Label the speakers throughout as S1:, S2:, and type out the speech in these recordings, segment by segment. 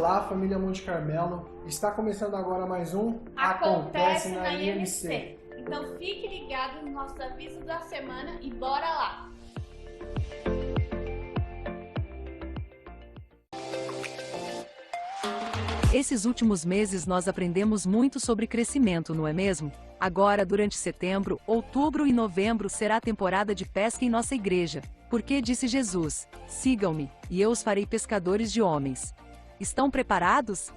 S1: Olá, família Monte Carmelo. Está começando agora mais um
S2: Acontece na IMC. Então fique ligado no nosso aviso da semana e bora lá!
S3: Esses últimos meses nós aprendemos muito sobre crescimento, não é mesmo? Agora, durante setembro, outubro e novembro será a temporada de pesca em nossa igreja. Porque disse Jesus: sigam-me, e eu os farei pescadores de homens. Estão preparados?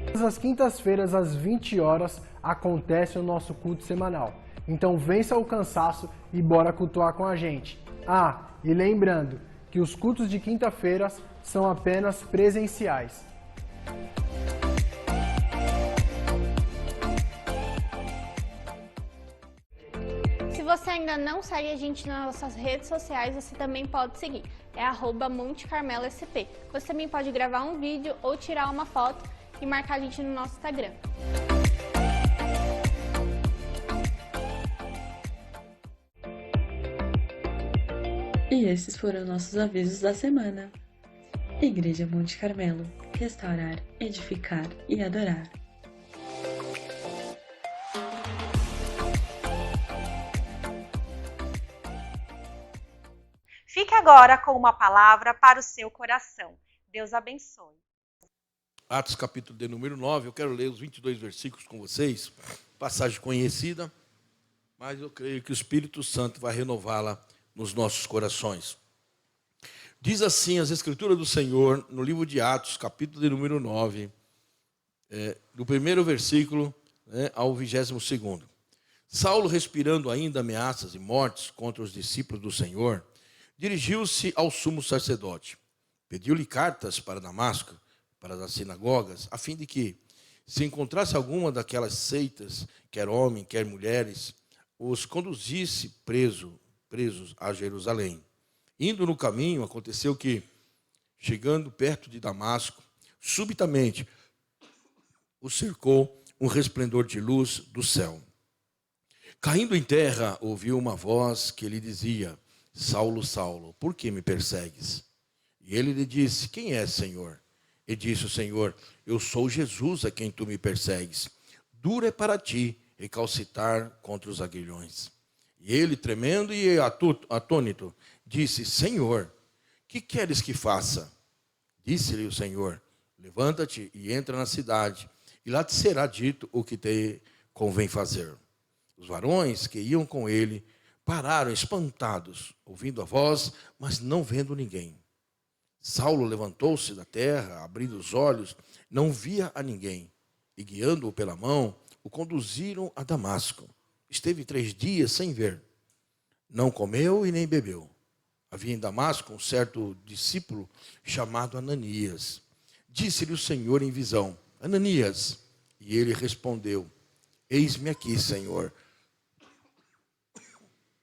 S1: Todas as quintas-feiras, às 20 horas, acontece o nosso culto semanal. Então vença o cansaço e bora cultuar com a gente. Ah, e lembrando que os cultos de quinta-feiras são apenas presenciais.
S2: Se você ainda não segue a gente nas nossas redes sociais, você também pode seguir. É @MonteCarmeloSP. Você também pode gravar um vídeo ou tirar uma foto e marcar a gente no nosso Instagram.
S4: E esses foram nossos avisos da semana. Igreja Monte Carmelo, restaurar, edificar e adorar.
S5: Fique agora com uma palavra para o seu coração. Deus abençoe.
S6: Atos capítulo de número 9, eu quero ler os 22 versículos com vocês, passagem conhecida, mas eu creio que o Espírito Santo vai renová-la nos nossos corações. Diz assim as Escrituras do Senhor, no livro de Atos, capítulo de número 9, do primeiro versículo ao 22º. Saulo, respirando ainda ameaças e mortes contra os discípulos do Senhor, dirigiu-se ao sumo sacerdote. Pediu-lhe cartas para Damasco, para as sinagogas, a fim de que, se encontrasse alguma daquelas seitas, quer homem, quer mulheres, os conduzisse presos a Jerusalém. Indo no caminho, aconteceu que, chegando perto de Damasco, subitamente o cercou um resplendor de luz do céu. Caindo em terra, ouviu uma voz que lhe dizia: Saulo, Saulo, por que me persegues? E ele lhe disse: quem és, Senhor? E disse o Senhor: eu sou Jesus a quem tu me persegues. Duro é para ti recalcitar contra os aguilhões. E ele, tremendo e atônito, disse: Senhor, que queres que faça? Disse-lhe o Senhor: levanta-te e entra na cidade, e lá te será dito o que te convém fazer. Os varões que iam com ele pararam espantados, ouvindo a voz, mas não vendo ninguém. Saulo levantou-se da terra, abrindo os olhos, não via a ninguém, e guiando-o pela mão, o conduziram a Damasco. Esteve 3 dias sem ver, não comeu e nem bebeu. Havia em Damasco um certo discípulo chamado Ananias. Disse-lhe o Senhor em visão: Ananias. E ele respondeu: eis-me aqui, Senhor.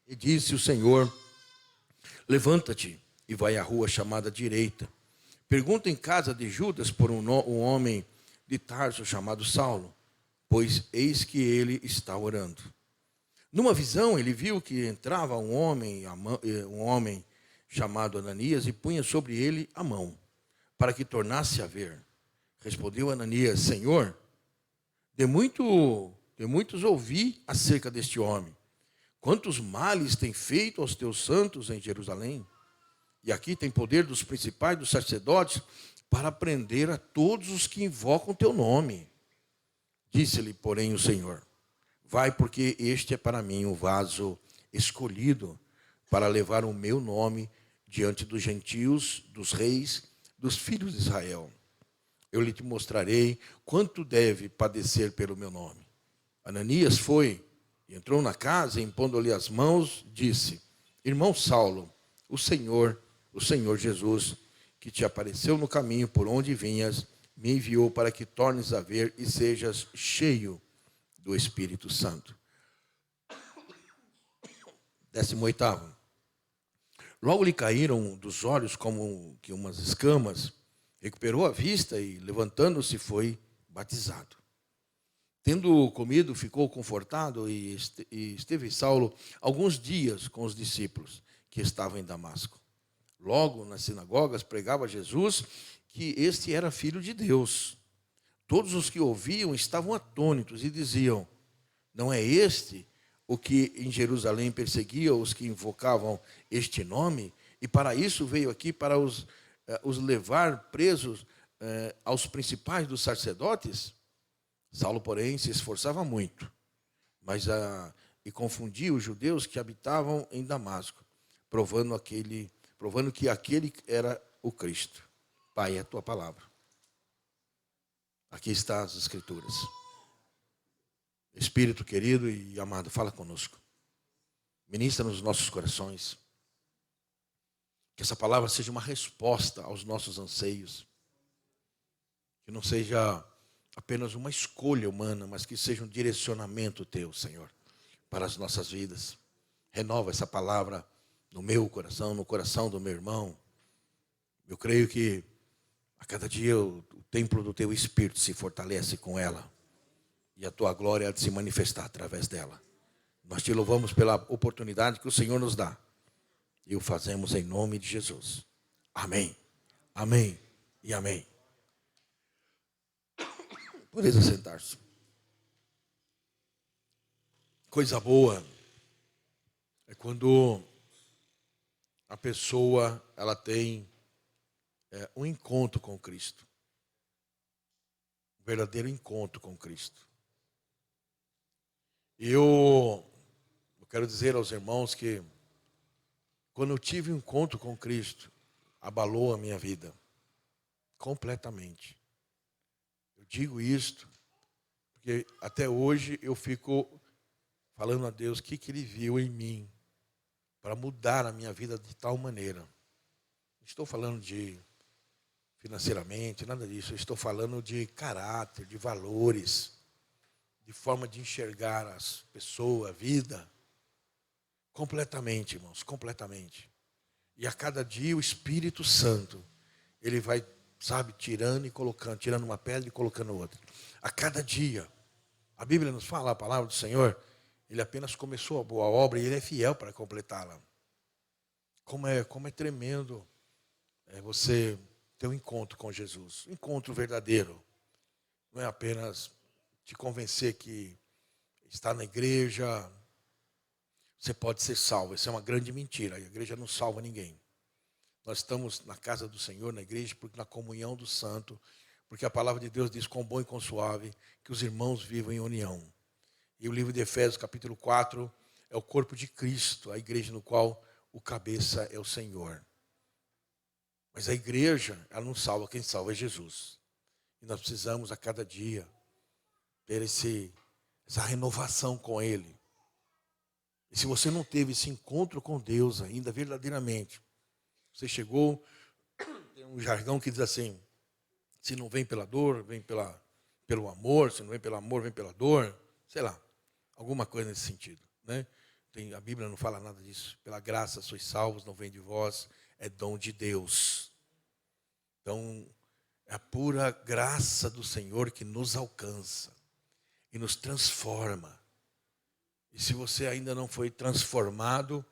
S6: E disse o Senhor: levanta-te e vai à rua chamada direita. Pergunta em casa de Judas por um homem de Tarso chamado Saulo, pois eis que ele está orando. Numa visão, ele viu que entrava um homem chamado Ananias e punha sobre ele a mão, para que tornasse a ver. Respondeu Ananias: Senhor, de muitos ouvi acerca deste homem. Quantos males tem feito aos teus santos em Jerusalém? E aqui tem poder dos principais dos sacerdotes para prender a todos os que invocam teu nome. Disse-lhe, porém, o Senhor: vai, porque este é para mim o vaso escolhido para levar o meu nome diante dos gentios, dos reis, dos filhos de Israel. Eu lhe te mostrarei quanto deve padecer pelo meu nome. Ananias foi e entrou na casa, e impondo-lhe as mãos, disse: irmão Saulo, o Senhor Jesus, que te apareceu no caminho por onde vinhas, me enviou para que tornes a ver e sejas cheio do Espírito Santo. 18º. Logo lhe caíram dos olhos como que umas escamas, recuperou a vista e, levantando-se, foi batizado. Tendo comido, ficou confortado e esteve Saulo alguns dias com os discípulos que estavam em Damasco. Logo, nas sinagogas, pregava Jesus que este era filho de Deus. Todos os que ouviam estavam atônitos e diziam: não é este o que em Jerusalém perseguia os que invocavam este nome? E para isso veio aqui para os levar presos aos principais dos sacerdotes? Saulo, porém, se esforçava muito, e confundia os judeus que habitavam em Damasco, provando que aquele era o Cristo. Pai, é a tua palavra. Aqui está as Escrituras. Espírito querido e amado, fala conosco. Ministra nos nossos corações. Que essa palavra seja uma resposta aos nossos anseios. Que não seja apenas uma escolha humana, mas que seja um direcionamento teu, Senhor, para as nossas vidas. Renova essa palavra no meu coração, no coração do meu irmão. Eu creio que a cada dia o templo do teu Espírito se fortalece com ela. E a tua glória há de se manifestar através dela. Nós te louvamos pela oportunidade que o Senhor nos dá. E o fazemos em nome de Jesus. Amém. Amém e amém. Podeis assentar-se. Coisa boa é quando a pessoa ela tem um encontro com Cristo. Um verdadeiro encontro com Cristo. Eu quero dizer aos irmãos que quando eu tive um encontro com Cristo, abalou a minha vida completamente. Eu digo isto porque até hoje eu fico falando a Deus o que Ele viu em mim para mudar a minha vida de tal maneira. Não estou falando de financeiramente, nada disso. Eu estou falando de caráter, de valores, de forma de enxergar as pessoas, a vida. Completamente, irmãos, completamente. E a cada dia o Espírito Santo, ele vai, tirando e colocando, tirando uma pedra e colocando outra. A cada dia. A Bíblia nos fala, a palavra do Senhor, ele apenas começou a boa obra e ele é fiel para completá-la. Como é tremendo você ter um encontro com Jesus. Um encontro verdadeiro. Não é apenas te convencer que está na igreja, você pode ser salvo. Isso é uma grande mentira. A igreja não salva ninguém. Nós estamos na casa do Senhor, na igreja, porque na comunhão do santo, porque a palavra de Deus diz quão bom e quão suave que os irmãos vivam em união. E o livro de Efésios, capítulo 4, é o corpo de Cristo, a igreja no qual o cabeça é o Senhor. Mas a igreja, ela não salva, quem salva é Jesus. E nós precisamos a cada dia ter essa renovação com Ele. E se você não teve esse encontro com Deus ainda verdadeiramente, você chegou, tem um jargão que diz assim, se não vem pela dor, vem pelo amor, se não vem pelo amor, vem pela dor, sei lá, alguma coisa nesse sentido, né? A Bíblia não fala nada disso. Pela graça sois salvos, não vem de vós, é dom de Deus. Então, é a pura graça do Senhor que nos alcança e nos transforma. E se você ainda não foi transformado,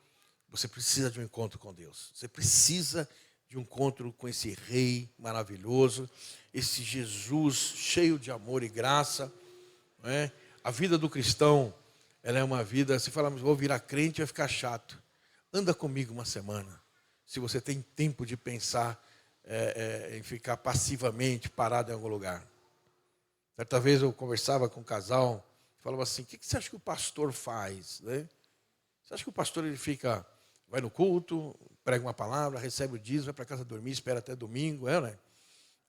S6: você precisa de um encontro com Deus. Você precisa de um encontro com esse Rei maravilhoso, esse Jesus cheio de amor e graça. Não é? A vida do cristão, ela é uma vida, se falarmos, vou virar crente, vai ficar chato. Anda comigo uma semana. Se você tem tempo de pensar em ficar passivamente parado em algum lugar. Certa vez eu conversava com um casal, falava assim, o que você acha que o pastor faz? Né? Você acha que o pastor ele vai no culto, prega uma palavra, recebe o dízimo, vai para casa dormir, espera até domingo, né?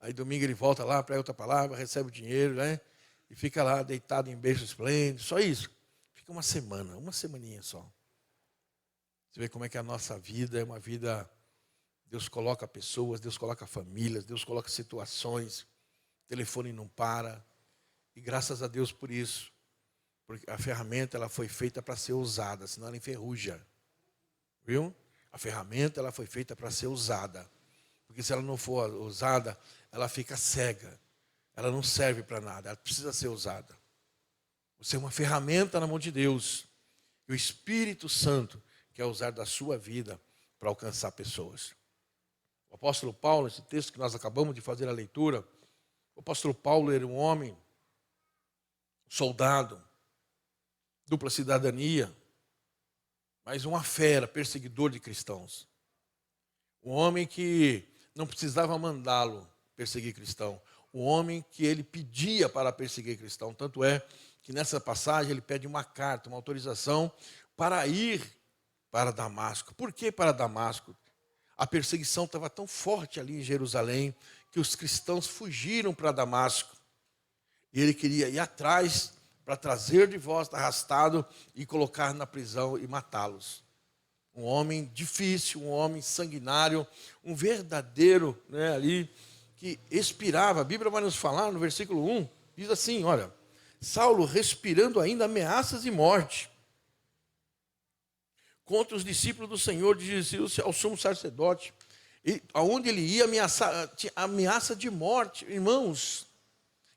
S6: Aí domingo ele volta lá, prega outra palavra, recebe o dinheiro, né? E fica lá deitado em berço esplêndido, só isso. Fica uma semaninha só. Você vê como é que a nossa vida é uma vida, Deus coloca pessoas, Deus coloca famílias, Deus coloca situações, o telefone não para. E graças a Deus por isso. Porque a ferramenta ela foi feita para ser usada, senão ela enferruja. Viu? A ferramenta ela foi feita para ser usada. Porque se ela não for usada, ela fica cega. Ela não serve para nada, ela precisa ser usada. Você é uma ferramenta na mão de Deus. E o Espírito Santo quer usar da sua vida para alcançar pessoas. O apóstolo Paulo, esse texto que nós acabamos de fazer a leitura, o apóstolo Paulo era um homem, soldado, dupla cidadania, mas uma fera, perseguidor de cristãos. Um homem que não precisava mandá-lo perseguir cristão. Um homem que ele pedia para perseguir cristão. Tanto é que nessa passagem ele pede uma carta, uma autorização para ir para Damasco. Por que para Damasco? A perseguição estava tão forte ali em Jerusalém que os cristãos fugiram para Damasco. E ele queria ir atrás para trazer de volta arrastado e colocar na prisão e matá-los. Um homem difícil, um homem sanguinário, um verdadeiro, ali, que expirava. A Bíblia vai nos falar no versículo 1, diz assim, olha, Saulo respirando ainda ameaças de morte contra os discípulos do Senhor, dirigiu-se ao sumo sacerdote, e aonde ele ia ameaça de morte. Irmãos,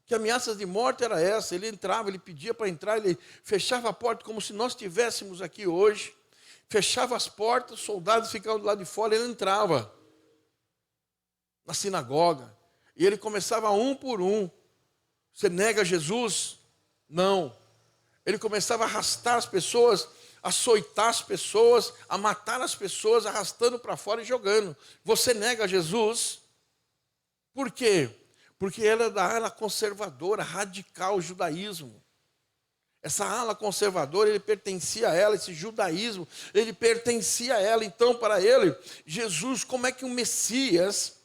S6: que ameaças de morte era essa? Ele entrava, ele pedia para entrar, ele fechava a porta como se nós estivéssemos aqui hoje, fechava as portas, os soldados ficavam do lado de fora, ele entrava na sinagoga, e ele começava um por um. Você nega Jesus? Não. Ele começava a arrastar as pessoas, a açoitar as pessoas, a matar as pessoas, arrastando para fora e jogando. Você nega Jesus? Por quê? Porque ela é da ala conservadora, radical, judaísmo. Essa ala conservadora, ele pertencia a ela, esse judaísmo, ele pertencia a ela. Então, para ele, Jesus, como é que um Messias,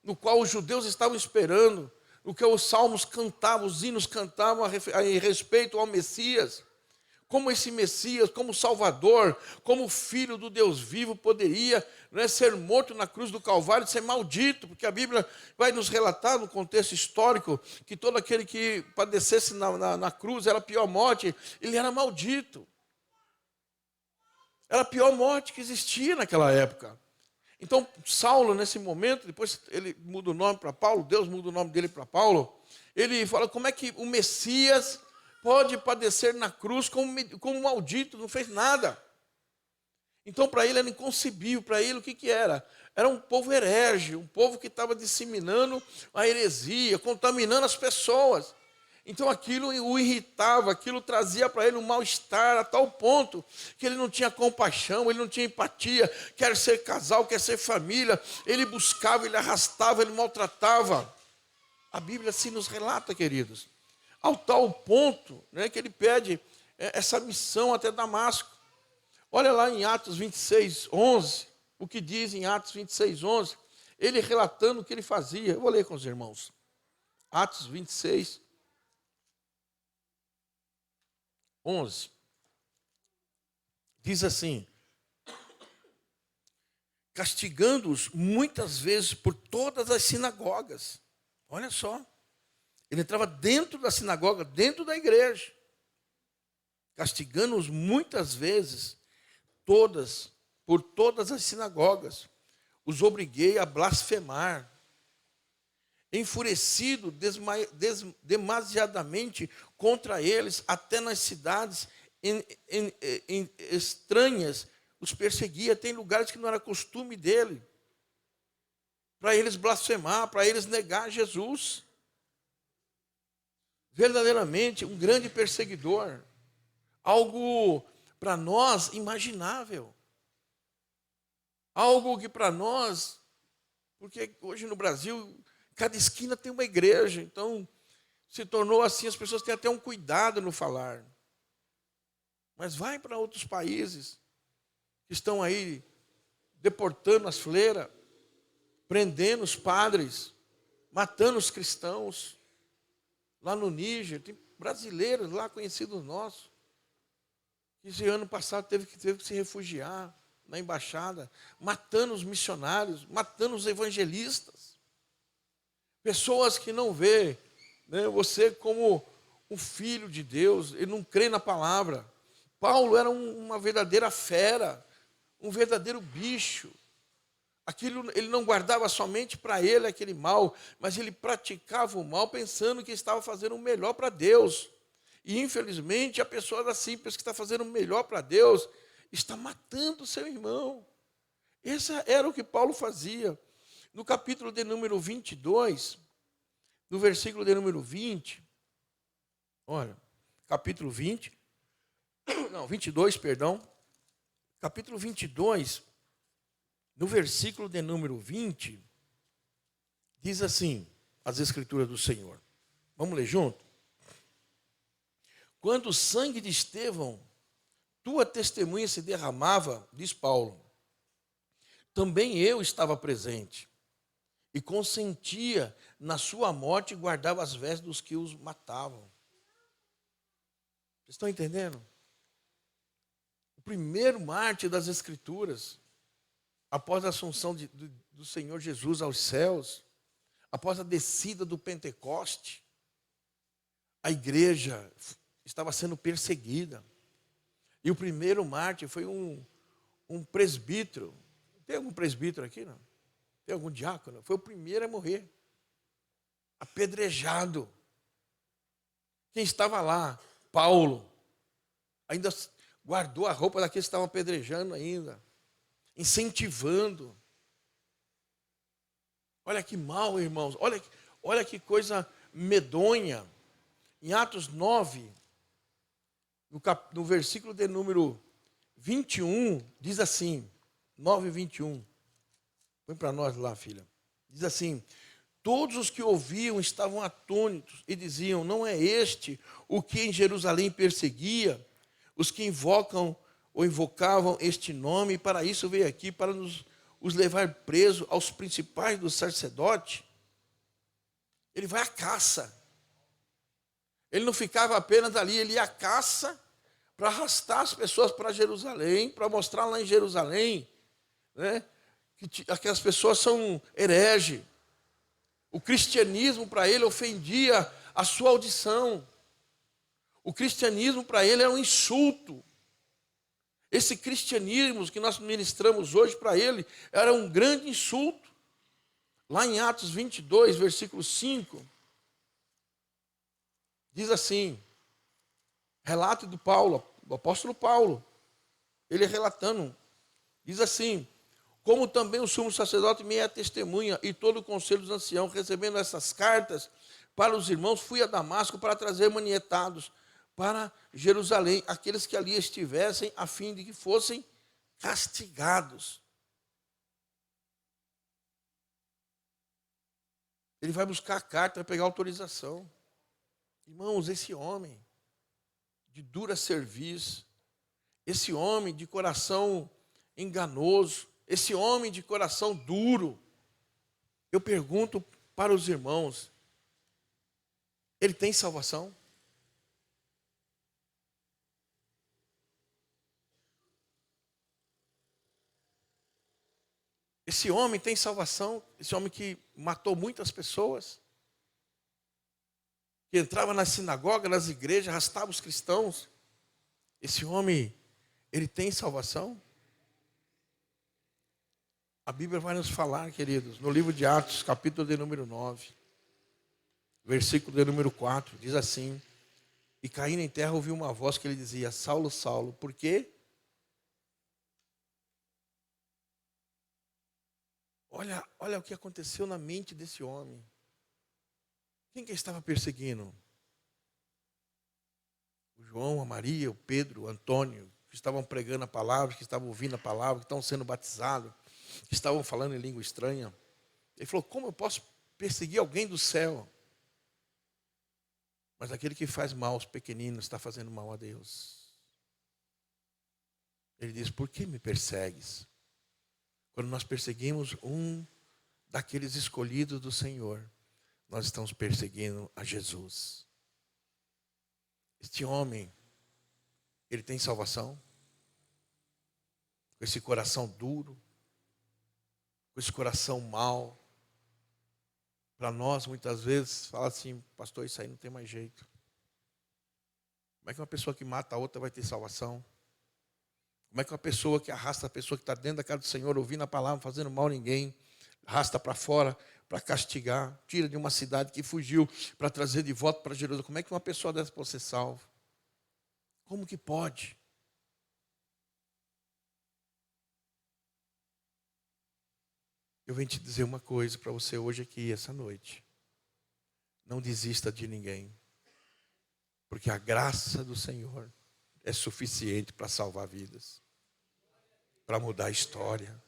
S6: no qual os judeus estavam esperando, no que os salmos cantavam, os hinos cantavam a respeito ao Messias, como esse Messias, como Salvador, como Filho do Deus vivo, poderia ser morto na cruz do Calvário, ser maldito, porque a Bíblia vai nos relatar, no contexto histórico, que todo aquele que padecesse na cruz era a pior morte, ele era maldito. Era a pior morte que existia naquela época. Então, Saulo, nesse momento, depois ele muda o nome para Paulo, Deus muda o nome dele para Paulo, ele fala como é que o Messias pode padecer na cruz como maldito, não fez nada. Então, para ele era inconcebível. Para ele, o que era? Era um povo herege, um povo que estava disseminando a heresia, contaminando as pessoas. Então, aquilo o irritava, aquilo trazia para ele um mal-estar, a tal ponto que ele não tinha compaixão, ele não tinha empatia, quer ser casal, quer ser família, ele buscava, ele arrastava, ele maltratava. A Bíblia assim nos relata, queridos. Ao tal ponto que ele pede essa missão até Damasco. Olha lá em Atos 26, 11, o que diz em Atos 26, 11, ele relatando o que ele fazia. Eu vou ler com os irmãos. Atos 26, 11. Diz assim, castigando-os muitas vezes por todas as sinagogas. Olha só. Ele entrava dentro da sinagoga, dentro da igreja, castigando-os muitas vezes, por todas as sinagogas. Os obriguei a blasfemar. Enfurecido demasiadamente contra eles, até nas cidades estranhas, os perseguia. Tem lugares que não era costume dele, para eles blasfemar, para eles negar Jesus. Verdadeiramente um grande perseguidor, algo para nós imaginável, algo que para nós, porque hoje no Brasil, cada esquina tem uma igreja, então se tornou assim, as pessoas têm até um cuidado no falar. Mas vai para outros países, que estão aí deportando as freiras, prendendo os padres, matando os cristãos. Lá no Níger, tem brasileiros lá, conhecidos nossos, que esse ano passado teve que se refugiar na embaixada, matando os missionários, matando os evangelistas. Pessoas que não vê você como um filho de Deus, ele não crê na palavra. Paulo era uma verdadeira fera, um verdadeiro bicho. Aquilo, ele não guardava somente para ele aquele mal, mas ele praticava o mal pensando que estava fazendo o melhor para Deus. E, infelizmente, a pessoa da simples que está fazendo o melhor para Deus está matando o seu irmão. Esse era o que Paulo fazia. No capítulo de número 22, no versículo de número 20, olha, capítulo 20, não, 22, perdão, capítulo 22, no versículo de número 20, diz assim, as Escrituras do Senhor. Vamos ler junto? Quando o sangue de Estevão, tua testemunha se derramava, diz Paulo, também eu estava presente e consentia na sua morte e guardava as vestes dos que os matavam. Vocês estão entendendo? O primeiro mártir das Escrituras, após a assunção do Senhor Jesus aos céus, após a descida do Pentecoste, a igreja estava sendo perseguida. E o primeiro mártir foi um presbítero. Tem algum presbítero aqui, não? Tem algum diácono? Foi o primeiro a morrer. Apedrejado. Quem estava lá? Paulo. Ainda guardou a roupa daqueles que estavam apedrejando ainda. Incentivando. Olha que mal, irmãos. Olha que coisa medonha. Em Atos 9, no versículo de número 21, diz assim, 9:21. Põe para nós lá, filha. Diz assim, todos os que ouviam estavam atônitos e diziam, não é este o que em Jerusalém perseguia? Os que invocam ou invocavam este nome, e para isso veio aqui, para os levar preso aos principais dos sacerdotes. Ele vai à caça. Ele não ficava apenas ali, ele ia à caça para arrastar as pessoas para Jerusalém, para mostrar lá em Jerusalém, né, que aquelas pessoas são herege. O cristianismo para ele ofendia a sua audição. O cristianismo para ele era um insulto. Esse cristianismo que nós ministramos hoje para ele era um grande insulto. Lá em Atos 22, versículo 5, diz assim, relato do Paulo, do apóstolo Paulo, ele relatando, diz assim, como também o sumo sacerdote me é testemunha e todo o conselho dos anciãos, recebendo essas cartas para os irmãos, fui a Damasco para trazer manietados para Jerusalém, aqueles que ali estivessem, a fim de que fossem castigados. Ele vai buscar a carta, vai pegar a autorização. Irmãos, esse homem de dura cerviz, esse homem de coração enganoso, esse homem de coração duro, eu pergunto para os irmãos, ele tem salvação? Esse homem tem salvação? Esse homem que matou muitas pessoas, que entrava na sinagoga, nas igrejas, arrastava os cristãos, esse homem, ele tem salvação? A Bíblia vai nos falar, queridos, no livro de Atos, capítulo de número 9, versículo de número 4, diz assim, e caindo em terra ouviu uma voz que ele dizia, Saulo, Saulo, por quê? Olha o que aconteceu na mente desse homem. Quem que estava perseguindo? O João, a Maria, o Pedro, o Antônio, que estavam pregando a palavra, que estavam ouvindo a palavra, que estavam sendo batizados, que estavam falando em língua estranha. Ele falou, como eu posso perseguir alguém do céu? Mas aquele que faz mal aos pequeninos está fazendo mal a Deus. Ele diz, por que me persegues? Quando nós perseguimos um daqueles escolhidos do Senhor, nós estamos perseguindo a Jesus. Este homem, ele tem salvação? Com esse coração duro, com esse coração mau. Para nós, muitas vezes, fala assim, pastor, isso aí não tem mais jeito. Como é que uma pessoa que mata a outra vai ter salvação? Como é que uma pessoa que arrasta a pessoa que está dentro da casa do Senhor, ouvindo a palavra, fazendo mal a ninguém, arrasta para fora para castigar, tira de uma cidade que fugiu para trazer de volta para Jerusalém. Como é que uma pessoa dessa pode ser salva? Como que pode? Eu venho te dizer uma coisa para você hoje aqui, essa noite. Não desista de ninguém. Porque a graça do Senhor é suficiente para salvar vidas. Para mudar a história.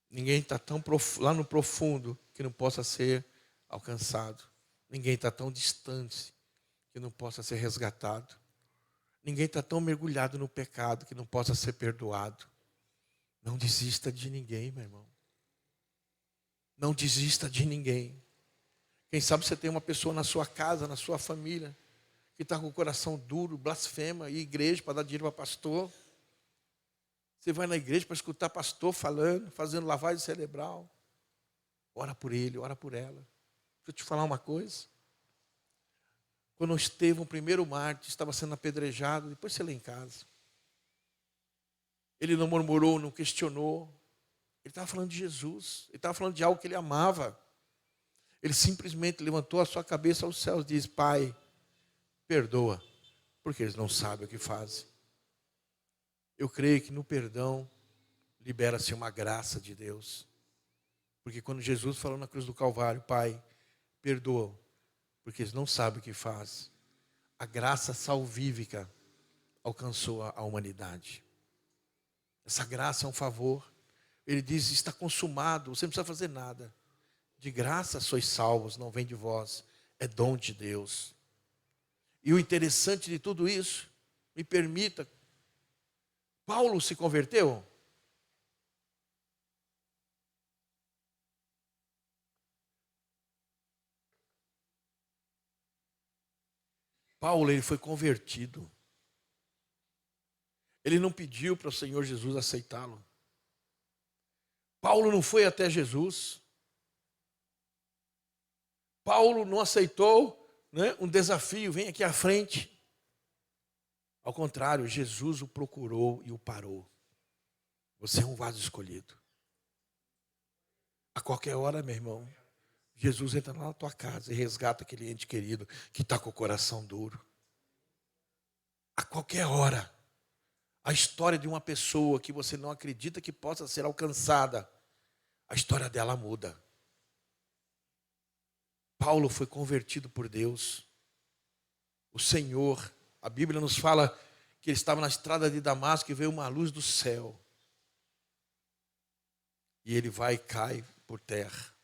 S6: Ninguém está tão lá no profundo que não possa ser alcançado. Ninguém está tão distante que não possa ser resgatado. Ninguém está tão mergulhado no pecado que não possa ser perdoado. Não desista de ninguém, meu irmão. Não desista de ninguém. Quem sabe você tem uma pessoa na sua casa, na sua família, que está com o coração duro, blasfema, e igreja para dar dinheiro para pastor. Você vai na igreja para escutar pastor falando, fazendo lavagem cerebral. Ora por ele, ora por ela. Deixa eu te falar uma coisa. Quando Estevão, o primeiro mártir, estava sendo apedrejado, depois você lê em casa. Ele não murmurou, não questionou. Ele estava falando de Jesus. Ele estava falando de algo que ele amava. Ele simplesmente levantou a sua cabeça aos céus e disse: Pai, perdoa, porque eles não sabem o que fazem. Eu creio que no perdão libera-se uma graça de Deus. Porque quando Jesus falou na cruz do Calvário: Pai, perdoa, porque eles não sabem o que fazem, a graça salvífica alcançou a humanidade. Essa graça é um favor. Ele diz: está consumado, você não precisa fazer nada. De graça sois salvos, não vem de vós, é dom de Deus. E o interessante de tudo isso, me permita, Paulo se converteu? Paulo, ele foi convertido. Ele não pediu para o Senhor Jesus aceitá-lo. Paulo não foi até Jesus. Paulo não aceitou, né, um desafio, vem aqui à frente. Ao contrário, Jesus o procurou e o parou. Você é um vaso escolhido. A qualquer hora, meu irmão, Jesus entra lá na tua casa e resgata aquele ente querido que está com o coração duro. A qualquer hora. A história de uma pessoa que você não acredita que possa ser alcançada, a história dela muda. Paulo foi convertido por Deus. O Senhor, a Bíblia nos fala que ele estava na estrada de Damasco e veio uma luz do céu. E ele vai e cai por terra.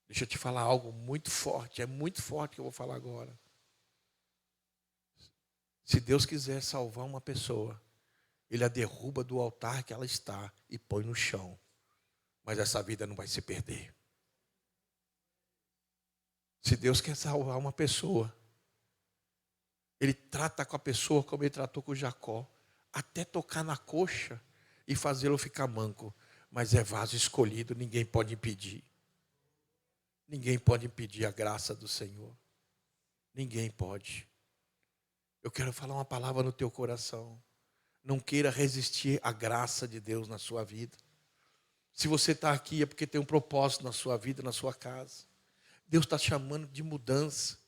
S6: Deixa eu te falar algo muito forte, é muito forte que eu vou falar agora. Se Deus quiser salvar uma pessoa, Ele a derruba do altar que ela está e põe no chão. Mas essa vida não vai se perder. Se Deus quer salvar uma pessoa, Ele trata com a pessoa como Ele tratou com Jacó, até tocar na coxa e fazê-lo ficar manco. Mas é vaso escolhido, ninguém pode impedir. Ninguém pode impedir a graça do Senhor. Ninguém pode. Eu quero falar uma palavra no teu coração. Não queira resistir à graça de Deus na sua vida. Se você está aqui é porque tem um propósito na sua vida, na sua casa. Deus está chamando de mudança.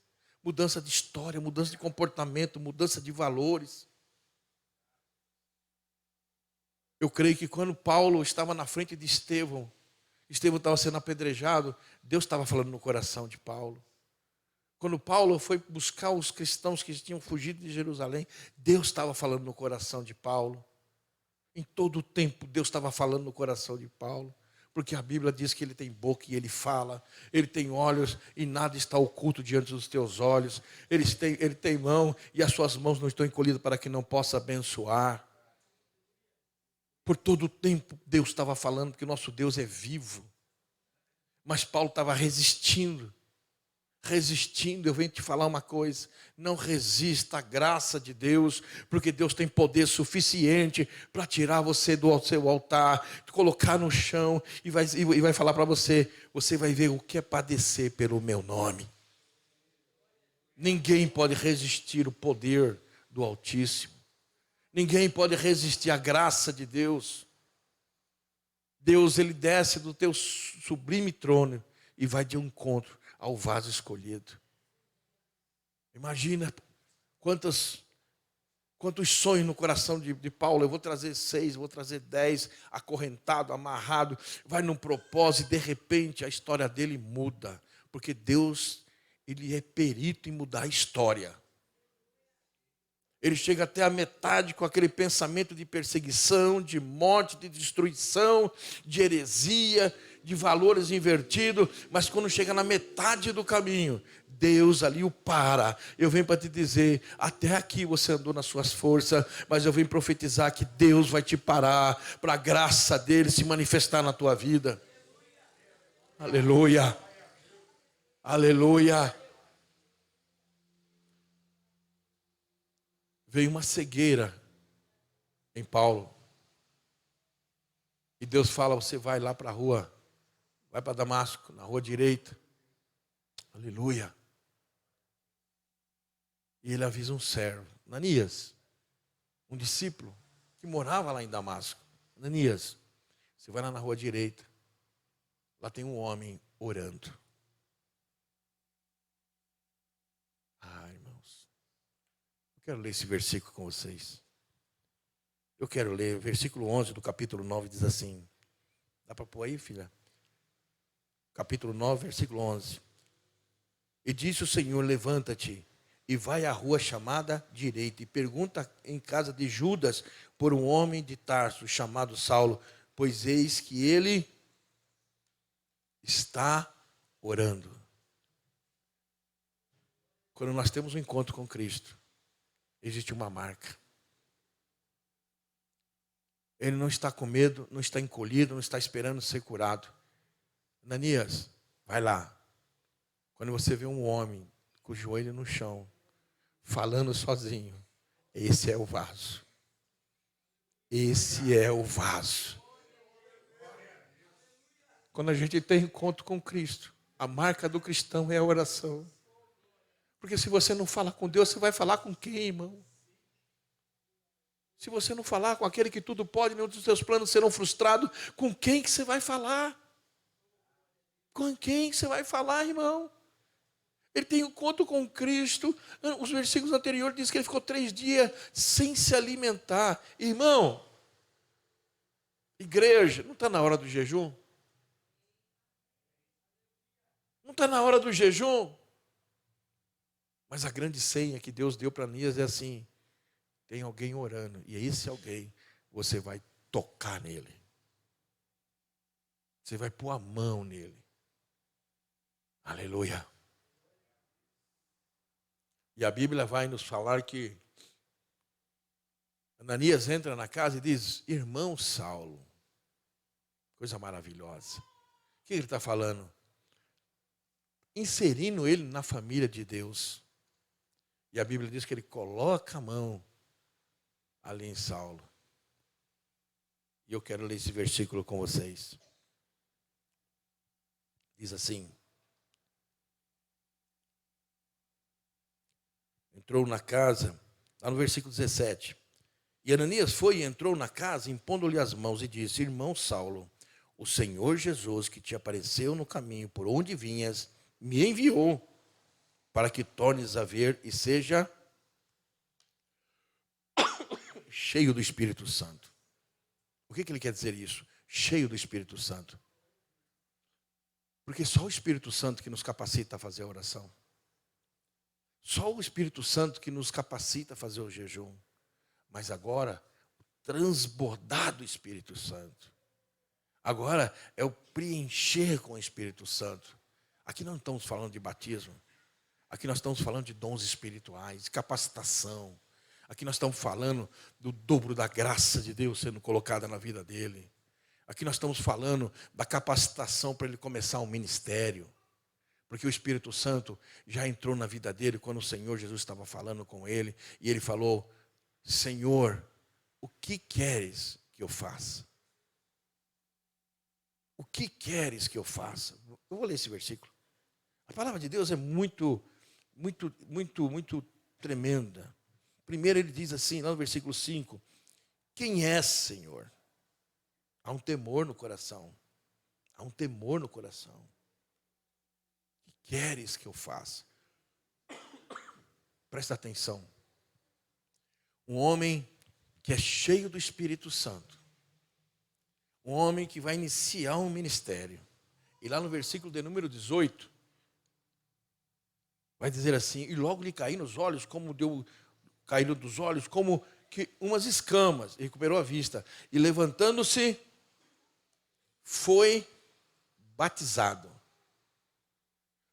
S6: Mudança de história, mudança de comportamento, mudança de valores. Eu creio que quando Paulo estava na frente de Estevão, Estevão estava sendo apedrejado, Deus estava falando no coração de Paulo. Quando Paulo foi buscar os cristãos que tinham fugido de Jerusalém, Deus estava falando no coração de Paulo. Em todo o tempo, Deus estava falando no coração de Paulo. Porque a Bíblia diz que ele tem boca e ele fala. Ele tem olhos e nada está oculto diante dos teus olhos. Ele tem mão e as suas mãos não estão encolhidas para que não possa abençoar. Por todo o tempo, Deus estava falando que o nosso Deus é vivo. Mas Paulo estava resistindo. Eu venho te falar uma coisa: não resista à graça de Deus, porque Deus tem poder suficiente para tirar você do seu altar, colocar no chão e vai falar para você: você vai ver o que é padecer pelo meu nome. Ninguém pode resistir o poder do Altíssimo. Ninguém pode resistir à graça de Deus. Deus, ele desce do teu sublime trono e vai de encontro ao vaso escolhido. Imagina Quantos sonhos no coração de Paulo? Eu vou trazer 6, vou trazer 10, acorrentado, amarrado, vai num propósito, e de repente a história dele muda, porque Deus, Ele é perito em mudar a história. Ele chega até a metade com aquele pensamento de perseguição, de morte, de destruição, de heresia, de valores invertidos, mas quando chega na metade do caminho, Deus ali o para. Eu venho para te dizer, até aqui você andou nas suas forças, mas eu venho profetizar que Deus vai te parar, para a graça dele se manifestar na tua vida. Aleluia, aleluia. Veio uma cegueira em Paulo. E Deus fala, você vai lá para a rua, vai para Damasco, na rua direita. Aleluia. E ele avisa um servo, Ananias, um discípulo que morava lá em Damasco. Ananias, você vai lá na rua direita, lá tem um homem orando. Irmãos, eu quero ler esse versículo com vocês. Eu quero ler o versículo 11 do capítulo 9, diz assim. Dá para pôr aí, filha? Capítulo 9, versículo 11. E disse o Senhor, levanta-te e vai à rua chamada direita e pergunta em casa de Judas por um homem de Tarso chamado Saulo, pois eis que ele está orando. Quando nós temos um encontro com Cristo, existe uma marca. Ele não está com medo, não está encolhido, não está esperando ser curado. Ananias, vai lá. Quando você vê um homem com o joelho no chão, falando sozinho, esse é o vaso. Esse é o vaso. Quando a gente tem encontro com Cristo, a marca do cristão é a oração. Porque se você não fala com Deus, você vai falar com quem, irmão? Se você não falar com aquele que tudo pode, nenhum dos seus planos serão frustrados, com quem que você vai falar? Com quem que você vai falar, irmão? Ele tem um encontro com Cristo. Os versículos anteriores dizem que ele ficou 3 dias sem se alimentar. Irmão, igreja, não está na hora do jejum? Não está na hora do jejum? Mas a grande senha que Deus deu para Ananias é assim: tem alguém orando, e esse alguém, você vai tocar nele. Você vai pôr a mão nele. Aleluia. E a Bíblia vai nos falar que Ananias entra na casa e diz, irmão Saulo. Coisa maravilhosa. O que ele está falando? Inserindo ele na família de Deus. E a Bíblia diz que ele coloca a mão ali em Saulo. E eu quero ler esse versículo com vocês. Diz assim. Entrou na casa, lá no versículo 17. E Ananias foi e entrou na casa, impondo-lhe as mãos e disse, irmão Saulo, o Senhor Jesus que te apareceu no caminho por onde vinhas, me enviou para que tornes a ver e seja cheio do Espírito Santo. O que ele quer dizer isso? Cheio do Espírito Santo. Porque só o Espírito Santo que nos capacita a fazer a oração. Só o Espírito Santo que nos capacita a fazer o jejum. Mas agora, o transbordar do Espírito Santo. Agora é o preencher com o Espírito Santo. Aqui não estamos falando de batismo. Aqui nós estamos falando de dons espirituais, de capacitação. Aqui nós estamos falando do dobro da graça de Deus sendo colocada na vida dele. Aqui nós estamos falando da capacitação para ele começar um ministério. Porque o Espírito Santo já entrou na vida dele quando o Senhor Jesus estava falando com ele. E ele falou, Senhor, o que queres que eu faça? O que queres que eu faça? Eu vou ler esse versículo. A palavra de Deus é muito tremenda. Primeiro ele diz assim, lá no versículo 5, quem és, Senhor? Há um temor no coração. Há um temor no coração. O que queres que eu faça? Presta atenção. Um homem que é cheio do Espírito Santo. Um homem que vai iniciar um ministério. E lá no versículo de número 18, vai dizer assim: e logo lhe caiu nos olhos, como deu caído dos olhos, como que umas escamas, e recuperou a vista. E levantando-se, foi batizado.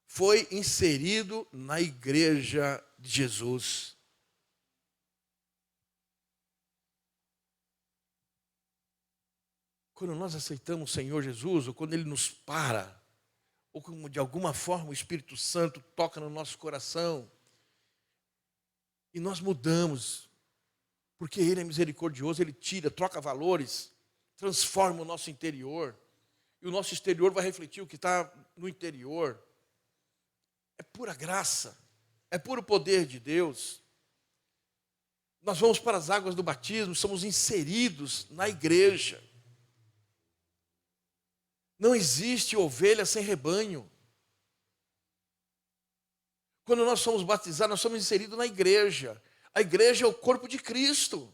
S6: Foi inserido na igreja de Jesus. Quando nós aceitamos o Senhor Jesus, ou quando Ele nos para, ou como de alguma forma o Espírito Santo toca no nosso coração, e nós mudamos, porque Ele é misericordioso, Ele tira, troca valores, transforma o nosso interior, e o nosso exterior vai refletir o que está no interior. É pura graça, é puro poder de Deus. Nós vamos para as águas do batismo, somos inseridos na igreja. Não existe ovelha sem rebanho. Quando nós somos batizados, nós somos inseridos na igreja. A igreja é o corpo de Cristo.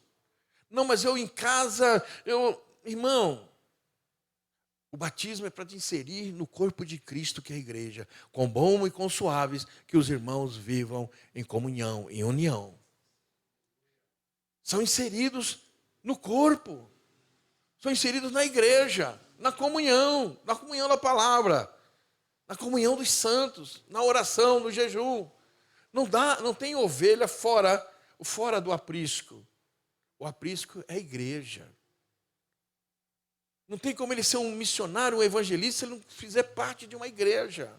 S6: Não, mas eu em casa, irmão, o batismo é para te inserir no corpo de Cristo, que é a igreja. Com bom e com suaves, que os irmãos vivam em comunhão, em união. São inseridos no corpo. São inseridos na igreja, na comunhão da palavra, na comunhão dos santos, na oração, no jejum. Não tem ovelha fora do aprisco. O aprisco é a igreja. Não tem como ele ser um missionário, um evangelista, se ele não fizer parte de uma igreja.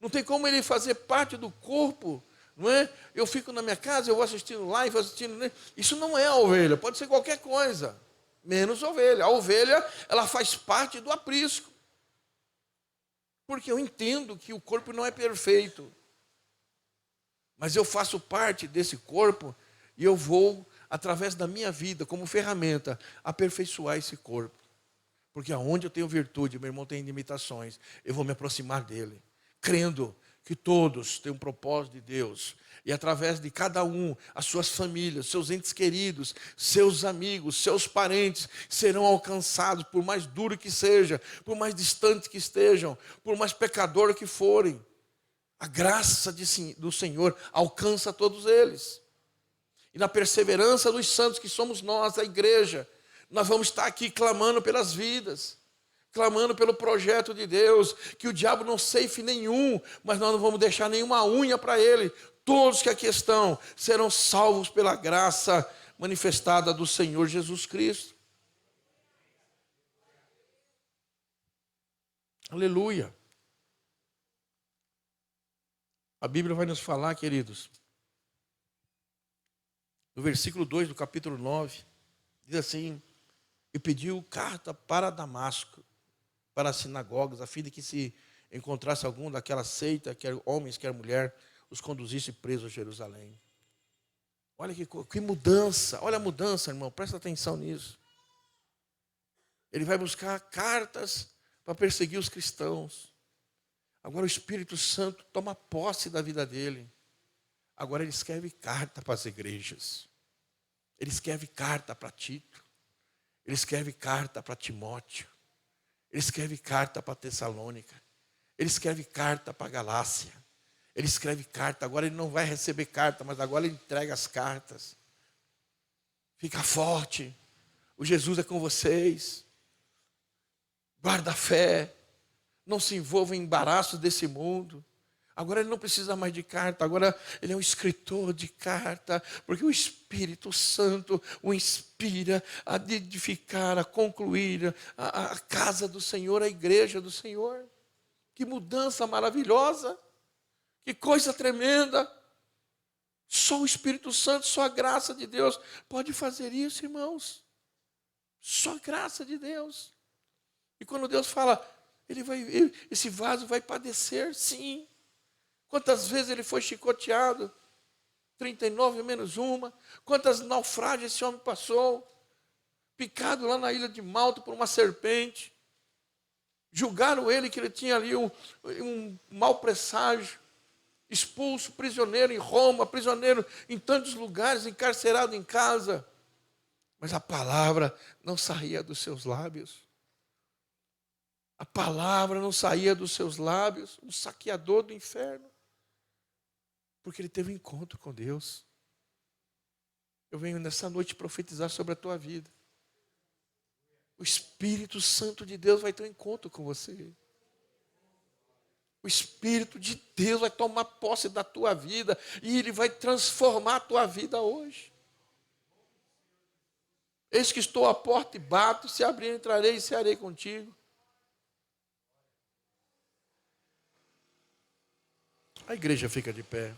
S6: Não tem como ele fazer parte do corpo, não é? Eu fico na minha casa, eu vou assistindo live, vou assistindo... Isso não é a ovelha, pode ser qualquer coisa, menos ovelha. A ovelha, ela faz parte do aprisco. Porque eu entendo que o corpo não é perfeito. Mas eu faço parte desse corpo e eu vou, através da minha vida, como ferramenta, aperfeiçoar esse corpo. Porque aonde eu tenho virtude, meu irmão tem limitações, eu vou me aproximar dele, crendo que todos têm um propósito de Deus. E através de cada um, as suas famílias, seus entes queridos, seus amigos, seus parentes, serão alcançados, por mais duro que seja, por mais distante que estejam, por mais pecador que forem. A graça do Senhor alcança todos eles. E na perseverança dos santos que somos nós, a igreja, nós vamos estar aqui clamando pelas vidas, clamando pelo projeto de Deus, que o diabo não ceife nenhum, mas nós não vamos deixar nenhuma unha para ele. Todos que aqui estão serão salvos pela graça manifestada do Senhor Jesus Cristo. Aleluia. A Bíblia vai nos falar, queridos, no versículo 2 do capítulo 9, diz assim: e pediu carta para Damasco, para as sinagogas, a fim de que se encontrasse algum daquela seita, quer homens, quer mulher, os conduzisse presos a Jerusalém. Olha que mudança, olha a mudança, irmão, presta atenção nisso. Ele vai buscar cartas para perseguir os cristãos. Agora o Espírito Santo toma posse da vida dele. Agora ele escreve carta para as igrejas. Ele escreve carta para Tito. Ele escreve carta para Timóteo. Ele escreve carta para Tessalônica. Ele escreve carta para Galácia. Ele escreve carta. Agora ele não vai receber carta, mas agora ele entrega as cartas. Fica forte. O Jesus é com vocês. Guarda a fé. Não se envolva em embaraços desse mundo. Agora ele não precisa mais de carta, agora ele é um escritor de carta, porque o Espírito Santo o inspira a edificar, a concluir a casa do Senhor, a igreja do Senhor. Que mudança maravilhosa, que coisa tremenda. Só o Espírito Santo, só a graça de Deus pode fazer isso, irmãos. Só a graça de Deus. E quando Deus fala, esse vaso vai padecer, sim. Quantas vezes ele foi chicoteado? 39 menos uma. Quantas naufrágios esse homem passou? Picado lá na ilha de Malta por uma serpente. Julgaram ele que ele tinha ali um mau presságio. expulso, prisioneiro em Roma, prisioneiro em tantos lugares, encarcerado em casa. Mas a palavra não saía dos seus lábios. A palavra não saía dos seus lábios, um saqueador do inferno. Porque ele teve um encontro com Deus. Eu venho nessa noite profetizar sobre a tua vida. O Espírito Santo de Deus vai ter um encontro com você. O Espírito de Deus vai tomar posse da tua vida e ele vai transformar a tua vida hoje. Eis que estou à porta e bato, se abrir entrarei e cearei contigo. A igreja fica de pé.